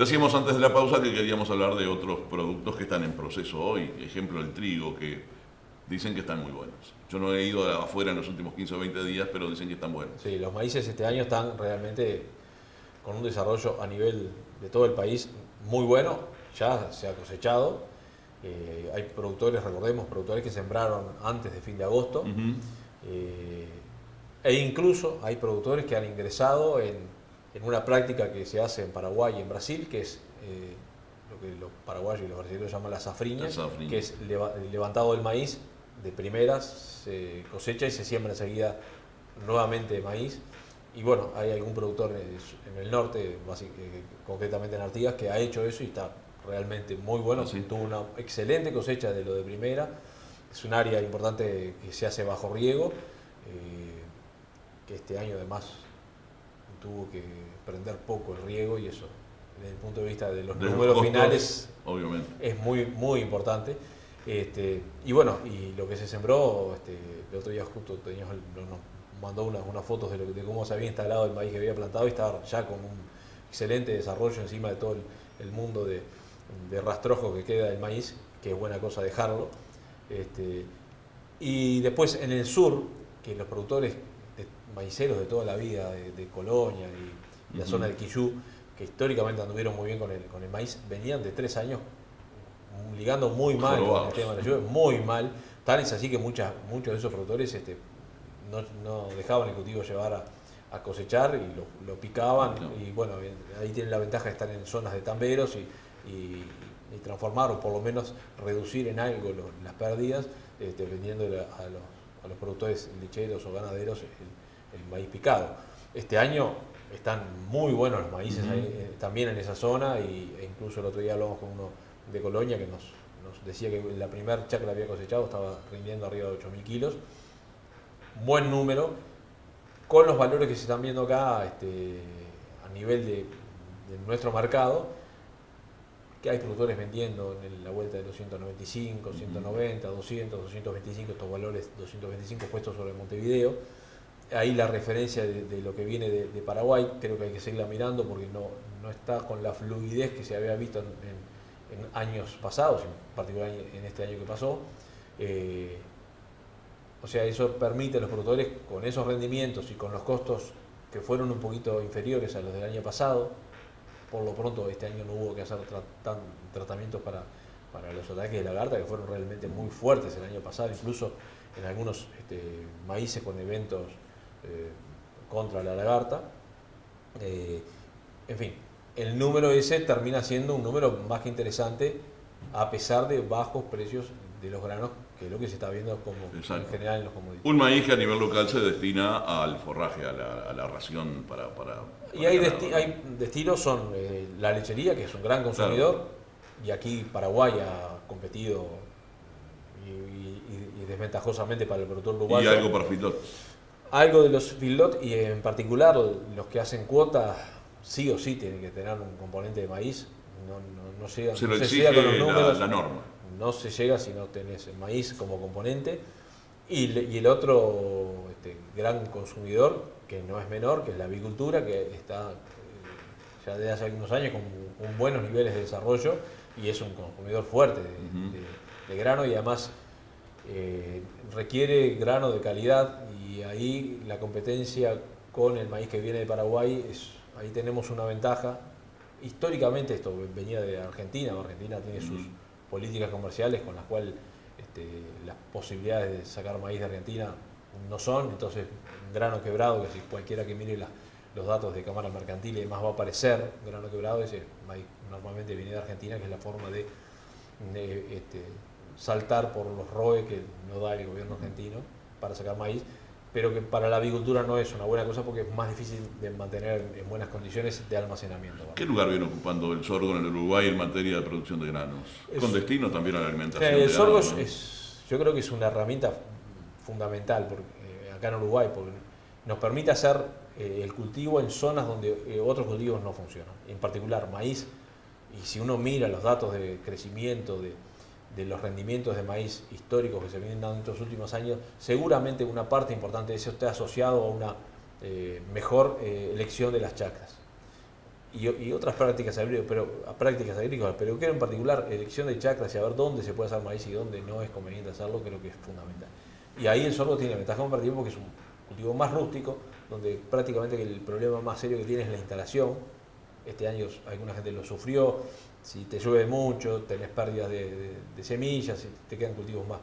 Decíamos antes de la pausa que queríamos hablar de otros productos que están en proceso hoy. Ejemplo, el trigo, que dicen que están muy buenos. Yo no he ido afuera en los últimos 15 o 20 días, pero dicen que están buenos. Sí, los maíces este año están realmente con un desarrollo a nivel de todo el país muy bueno, ya se ha cosechado. Hay productores, recordemos, productores que sembraron antes de fin de agosto. Eh, E incluso hay productores que han ingresado en una práctica que se hace en Paraguay y en Brasil, que es lo que los paraguayos y los brasileños llaman la safriña, que es el levantado del maíz de primeras, se cosecha y se siembra enseguida nuevamente maíz. Y bueno, hay algún productor en el norte, concretamente en Artigas, que ha hecho eso y está realmente muy bueno. ¿Sí? Tuvo una excelente cosecha de lo de primera. Es un área importante que se hace bajo riego. Que este año además tuvo que prender poco el riego y eso, desde el punto de vista de los números costos, finales, obviamente, es muy importante. Y bueno, y lo que se sembró, el otro día justo nos mandó unas fotos de cómo se había instalado el maíz que había plantado y estaba ya con un excelente desarrollo encima de todo el mundo de rastrojo que queda del maíz, que es buena cosa dejarlo. Y después en el sur, que los productores maiceros de toda la vida, de Colonia y la zona de Quillú, que históricamente anduvieron muy bien con el maíz, venían de 3 años ligando muy mal con el tema de la lluvia, muy mal. Tal es así que muchos de esos productores no dejaban el cultivo llevar a cosechar y lo picaban. No. Y bueno, ahí tienen la ventaja de estar en zonas de tamberos y transformar o por lo menos reducir en algo las pérdidas, vendiendo a los productores lecheros o ganaderos el maíz picado. Este año están muy buenos los maíces ahí, también en esa zona, e incluso el otro día hablamos con uno de Colonia que nos decía que la primera chacra que había cosechado estaba rindiendo arriba de 8.000 kilos. Buen número, con los valores que se están viendo acá a nivel de nuestro mercado, que hay productores vendiendo en la vuelta de los 195, 190, 200, 225, estos valores 225 puestos sobre Montevideo. Ahí la referencia de lo que viene de Paraguay, creo que hay que seguirla mirando porque no está con la fluidez que se había visto en años pasados, en particular en este año que pasó. O sea, eso permite a los productores, con esos rendimientos y con los costos que fueron un poquito inferiores a los del año pasado, por lo pronto este año no hubo que hacer tratamientos para los ataques de lagarta, que fueron realmente muy fuertes el año pasado, incluso en algunos maíces con eventos contra la lagarta. En fin, el número ese termina siendo un número más que interesante a pesar de bajos precios de los granos, que es lo que se está viendo como en general en los commodities. Un maíz que a nivel local se destina al forraje, a la ración para y hay destinos, son la lechería, que es un gran consumidor, claro. Y aquí Paraguay ha competido y desventajosamente para el productor uruguayo. ¿Y algo para feedlot? Algo de los feedlot, y en particular los que hacen cuota, sí o sí tienen que tener un componente de maíz. No llega, se lo exige con los números, la norma. No se llega si no tenés el maíz como componente. Y el otro gran consumidor, que no es menor, que es la avicultura, que está ya desde hace algunos años con buenos niveles de desarrollo y es un consumidor fuerte de grano, y además requiere grano de calidad, y ahí la competencia con el maíz que viene de Paraguay, ahí tenemos una ventaja. Históricamente esto venía de Argentina. Argentina tiene sus políticas comerciales con las cuales las posibilidades de sacar maíz de Argentina no son, entonces grano quebrado, que si cualquiera que mire los datos de Cámara Mercantil y demás va a aparecer grano quebrado, ese maíz normalmente viene de Argentina, que es la forma de saltar por los ROE que no da el gobierno argentino para sacar maíz, pero que para la avicultura no es una buena cosa porque es más difícil de mantener en buenas condiciones de almacenamiento. ¿Qué lugar viene ocupando el sorgo en el Uruguay en materia de producción de granos? Con destino también a la alimentación. El sorgo yo creo que es una herramienta fundamental acá en Uruguay, porque nos permite hacer el cultivo en zonas donde otros cultivos no funcionan, en particular maíz. Y si uno mira los datos de crecimiento de los rendimientos de maíz históricos que se vienen dando en estos últimos años, seguramente una parte importante de eso está asociado a una mejor elección de las chacras. y otras prácticas agrícolas, pero creo en particular elección de chacras y a ver dónde se puede hacer maíz y dónde no es conveniente hacerlo, creo que es fundamental. Y ahí el sorgo tiene ventaja comparativa porque es un cultivo más rústico, donde prácticamente el problema más serio que tiene es la instalación. Este año alguna gente lo sufrió, si te llueve mucho, tenés pérdidas de semillas, te quedan cultivos más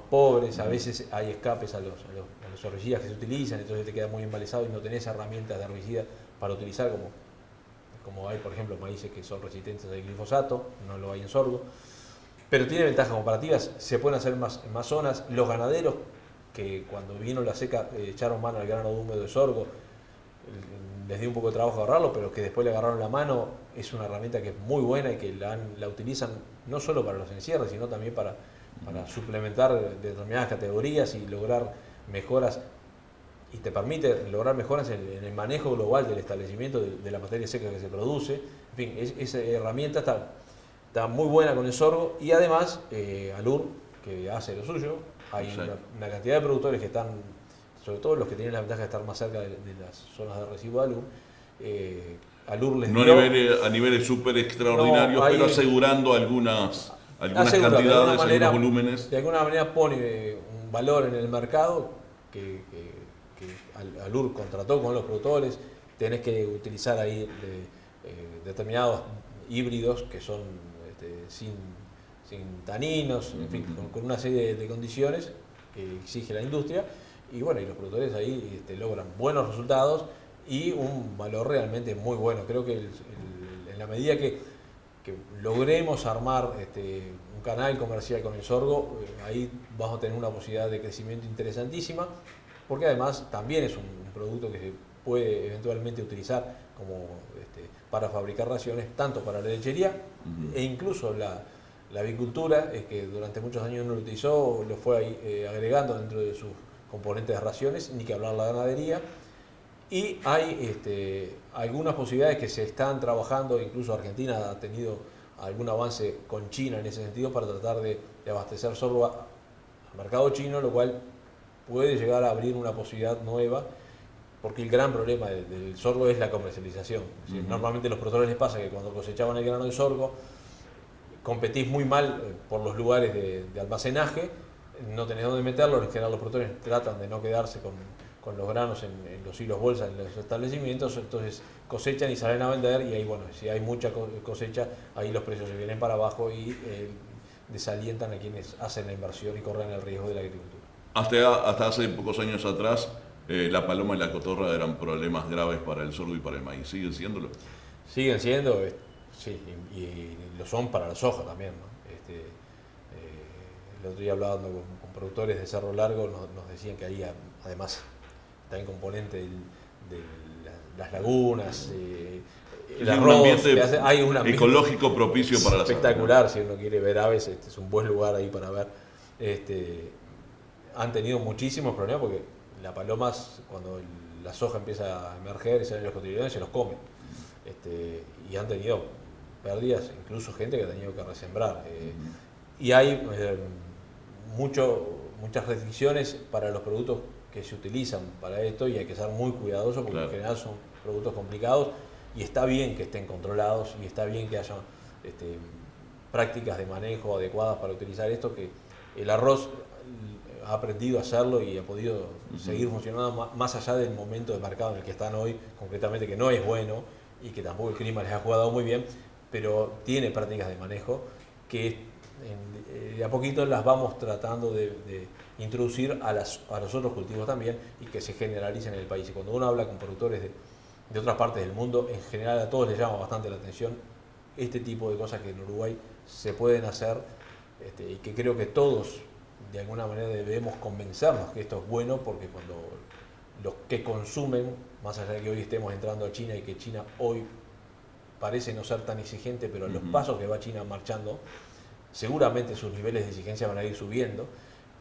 pobres, a veces hay escapes a los herbicidas que se utilizan, entonces te queda muy embalizado y no tenés herramientas de herbicida para utilizar como hay, por ejemplo, maíces que son resistentes al glifosato, no lo hay en sorgo. Pero tiene ventajas comparativas, se pueden hacer en más zonas. Los ganaderos que cuando vino la seca echaron mano al grano húmedo de sorgo, les dio un poco de trabajo agarrarlo, pero que después le agarraron la mano, es una herramienta que es muy buena y que la utilizan no solo para los encierres, sino también para suplementar determinadas categorías y lograr mejoras, y te permite lograr mejoras en el manejo global del establecimiento de la materia seca que se produce. En fin, esa herramienta está muy buena con el sorgo y además Alur, que hace lo suyo, hay una cantidad de productores que están, sobre todo los que tienen la ventaja de estar más cerca de las zonas de residuo de Alur, Alur les no dio... a niveles súper extraordinarios, No, pero asegurando algunas cantidades, algunos volúmenes. De alguna manera pone un valor en el mercado que Alur contrató con los productores. Tenés que utilizar ahí determinados híbridos que son sin taninos, en fin, con una serie de condiciones que exige la industria. Y bueno, y los productores ahí logran buenos resultados y un valor realmente muy bueno. Creo que en la medida que logremos armar un canal comercial con el sorgo, ahí vamos a tener una posibilidad de crecimiento interesantísima, porque además también es un producto que se puede eventualmente utilizar como para fabricar raciones, tanto para la lechería e incluso la avicultura, que durante muchos años no lo utilizó, lo fue ahí, agregando dentro de sus componentes de raciones, ni que hablar la ganadería. Y hay algunas posibilidades que se están trabajando, incluso Argentina ha tenido algún avance con China en ese sentido para tratar de abastecer sorgo al mercado chino, lo cual puede llegar a abrir una posibilidad nueva, porque el gran problema del sorgo es la comercialización. Es decir, normalmente a los productores les pasa que cuando cosechaban el grano de sorgo competís muy mal por los lugares de almacenaje, no tenés dónde meterlo, en general los productores tratan de no quedarse con los granos en los hilos bolsas en los establecimientos, entonces cosechan y salen a vender, y ahí bueno, si hay mucha cosecha, ahí los precios se vienen para abajo y desalientan a quienes hacen la inversión y corren el riesgo de la agricultura. Hasta hace pocos años atrás, la paloma y la cotorra eran problemas graves para el sorgo y para el maíz. ¿Siguen siéndolo? Siguen siendo, sí, y lo son para la soja también, ¿no? El otro día hablando con productores de Cerro Largo, nos decían que ahí además está el componente de las lagunas, el arroz, hay un ambiente ecológico propicio para la soja. Espectacular, si uno quiere ver aves, es un buen lugar ahí para ver. Han tenido muchísimos problemas porque la paloma, cuando la soja empieza a emerger y salen los cotidianos, se los comen. Y han tenido pérdidas, incluso gente que ha tenido que resembrar. Y hay muchas restricciones para los productos que se utilizan para esto, y hay que ser muy cuidadosos porque en general son productos complicados, y está bien que estén controlados y está bien que haya prácticas de manejo adecuadas para utilizar esto, que el arroz ha aprendido a hacerlo y ha podido seguir funcionando más allá del momento de mercado en el que están hoy, concretamente, que no es bueno y que tampoco el clima les ha jugado muy bien, pero tiene prácticas de manejo que de a poquito las vamos tratando de introducir a los otros cultivos también, y que se generalicen en el país. Y cuando uno habla con productores de otras partes del mundo, en general a todos les llama bastante la atención este tipo de cosas que en Uruguay se pueden hacer, y que creo que todos de alguna manera debemos convencernos que esto es bueno, porque cuando los que consumen, más allá de que hoy estemos entrando a China y que China hoy parece no ser tan exigente, pero los pasos que va China marchando, seguramente sus niveles de exigencia van a ir subiendo,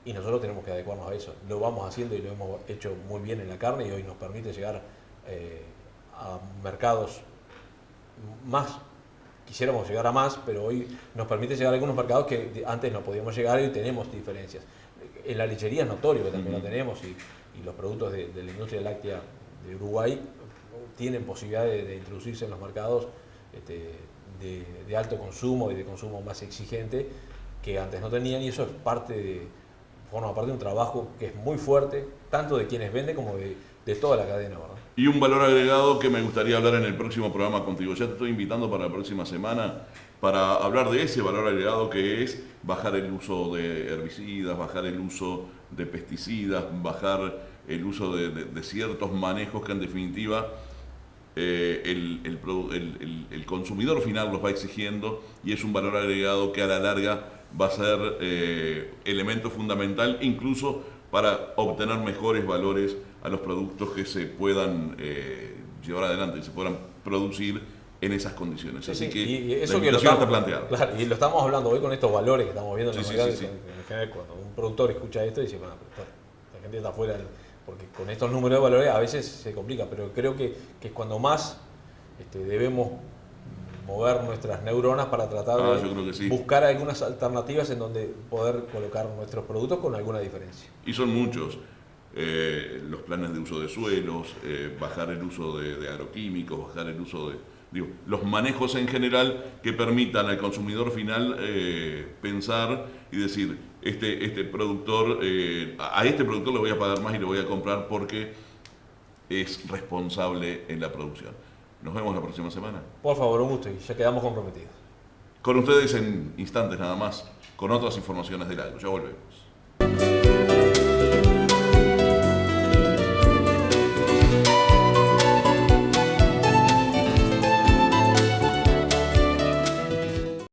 y nosotros tenemos que adecuarnos a eso. Lo vamos haciendo y lo hemos hecho muy bien en la carne, y hoy nos permite llegar a mercados más. Quisiéramos llegar a más, pero hoy nos permite llegar a algunos mercados que antes no podíamos llegar, y tenemos diferencias. En la lechería es notorio que también lo tenemos, y los productos de la industria láctea de Uruguay tienen posibilidad de introducirse en los mercados de alto consumo y de consumo más exigente que antes no tenían, y eso es forma parte de un trabajo que es muy fuerte, tanto de quienes venden como de toda la cadena, ¿verdad? Y un valor agregado que me gustaría hablar en el próximo programa contigo. Ya te estoy invitando para la próxima semana para hablar de ese valor agregado, que es bajar el uso de herbicidas, bajar el uso de pesticidas, bajar el uso de ciertos manejos que en definitiva el consumidor final los va exigiendo, y es un valor agregado que a la larga va a ser elemento fundamental incluso para obtener mejores valores a los productos que se puedan llevar adelante y se puedan producir en esas condiciones. Sí, Así sí. que Y eso la que lo invitación está estamos, planteada. claro, y lo estamos hablando hoy con estos valores que estamos viendo en los Sí, mercados. sí, sí. En general, cuando un productor escucha esto dice, bueno, pero la gente está afuera, porque con estos números de valores a veces se complica, pero creo que es cuando más debemos mover nuestras neuronas para tratar Yo creo que sí. buscar algunas alternativas en donde poder colocar nuestros productos con alguna diferencia. Y son muchos. Los planes de uso de suelos, bajar el uso de agroquímicos, bajar el uso los manejos en general que permitan al consumidor final pensar y decir, este productor, a este productor le voy a pagar más y le voy a comprar porque es responsable en la producción. Nos vemos la próxima semana. Por favor, un gusto, y ya quedamos comprometidos. Con ustedes en instantes nada más, con otras informaciones del agro. Ya volvemos.